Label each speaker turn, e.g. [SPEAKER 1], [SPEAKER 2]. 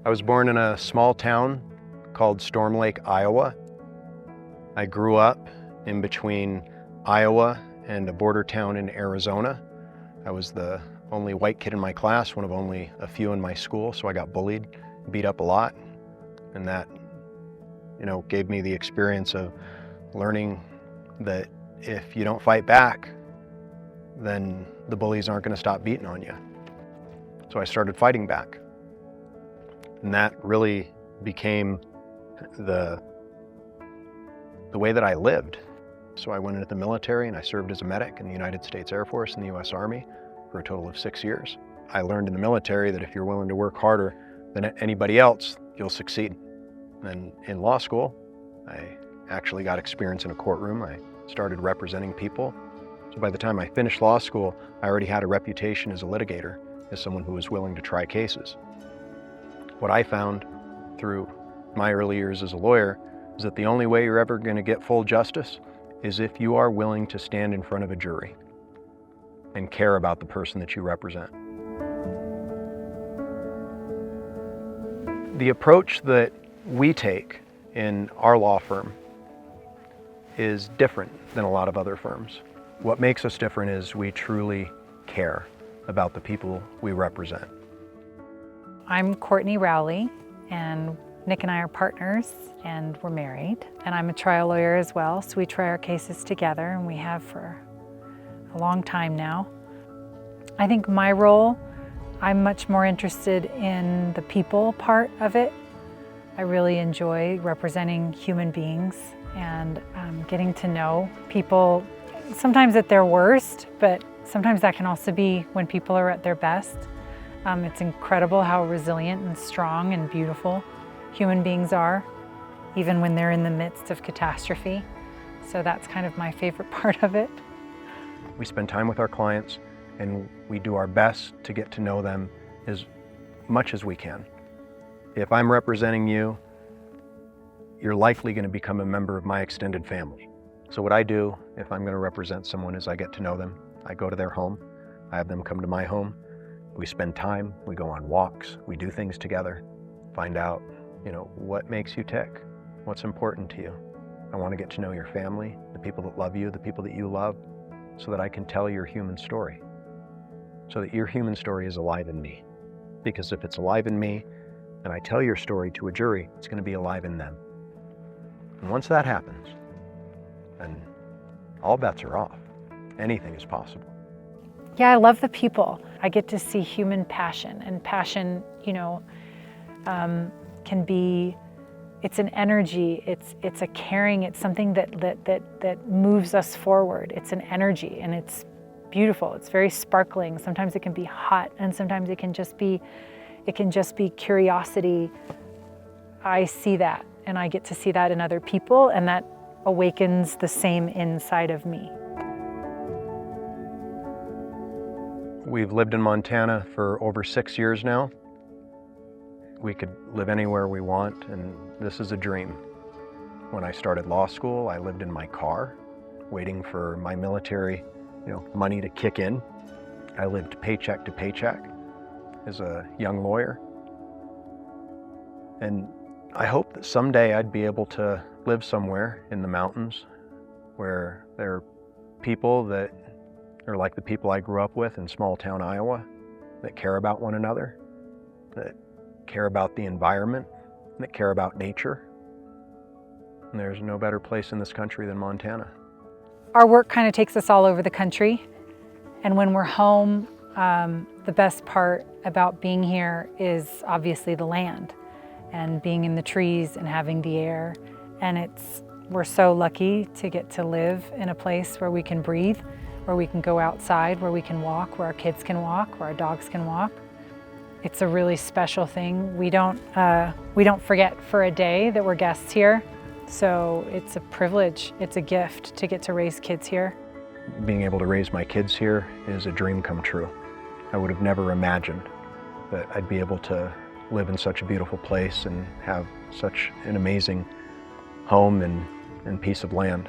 [SPEAKER 1] I was born in a small town called Storm Lake, Iowa. I grew up in between Iowa and a border town in Arizona. I was the only white kid in my class, one of only a few in my school, so I got bullied, beat up a lot, and that, gave me the experience of learning that if you don't fight back, then the bullies aren't going to stop beating on you. So I started fighting back. And that really became the way that I lived. So I went into the military and I served as a medic in the United States Air Force and the U.S. Army for a total of 6 years. I learned in the military that if you're willing to work harder than anybody else, you'll succeed. And in law school, I actually got experience in a courtroom. I started representing people. So by the time I finished law school, I already had a reputation as a litigator, as someone who was willing to try cases. What I found through my early years as a lawyer is that the only way you're ever going to get full justice is if you are willing to stand in front of a jury and care about the person that you represent. The approach that we take in our law firm is different than a lot of other firms. What makes us different is we truly care about the people we represent.
[SPEAKER 2] I'm Courtney Rowley, and Nick and I are partners, and we're married. And I'm a trial lawyer as well, so we try our cases together, and we have for a long time now. I think my role, I'm much more interested in the people part of it. I really enjoy representing human beings and getting to know people, sometimes at their worst, but sometimes that can also be when people are at their best. It's incredible how resilient and strong and beautiful human beings are, even when they're in the midst of catastrophe. So that's kind of my favorite part of it.
[SPEAKER 1] We spend time with our clients and we do our best to get to know them as much as we can. If I'm representing you, you're likely going to become a member of my extended family. So what I do if I'm going to represent someone is I get to know them. I go to their home, I have them come to my home. We spend time, we go on walks, we do things together, find out, what makes you tick, what's important to you. I want to get to know your family, the people that love you, the people that you love, so that I can tell your human story. So that your human story is alive in me. Because if it's alive in me, and I tell your story to a jury, it's going to be alive in them. And once that happens, then all bets are off. Anything is possible.
[SPEAKER 2] Yeah, I love the people. I get to see human passion, and passion, can be, it's an energy, it's a caring, it's something that moves us forward. It's an energy, and it's beautiful. It's very sparkling. Sometimes it can be hot, and sometimes it can just be curiosity. I see that, and I get to see that in other people, and that awakens the same inside of me.
[SPEAKER 1] We've lived in Montana for over 6 years now. We could live anywhere we want, and this is a dream. When I started law school, I lived in my car, waiting for my military, money to kick in. I lived paycheck to paycheck as a young lawyer. And I hope that someday I'd be able to live somewhere in the mountains where there are people that are like the people I grew up with in small town Iowa, that care about one another, that care about the environment, that care about nature. And there's no better place in this country than Montana.
[SPEAKER 2] Our work kind of takes us all over the country. And when we're home, the best part about being here is obviously the land and being in the trees and having the air. And we're so lucky to get to live in a place where we can breathe, where we can go outside, where we can walk, where our kids can walk, where our dogs can walk. It's a really special thing. We don't forget for a day that we're guests here. So it's a privilege, it's a gift to get to raise kids here.
[SPEAKER 1] Being able to raise my kids here is a dream come true. I would have never imagined that I'd be able to live in such a beautiful place and have such an amazing home and piece of land.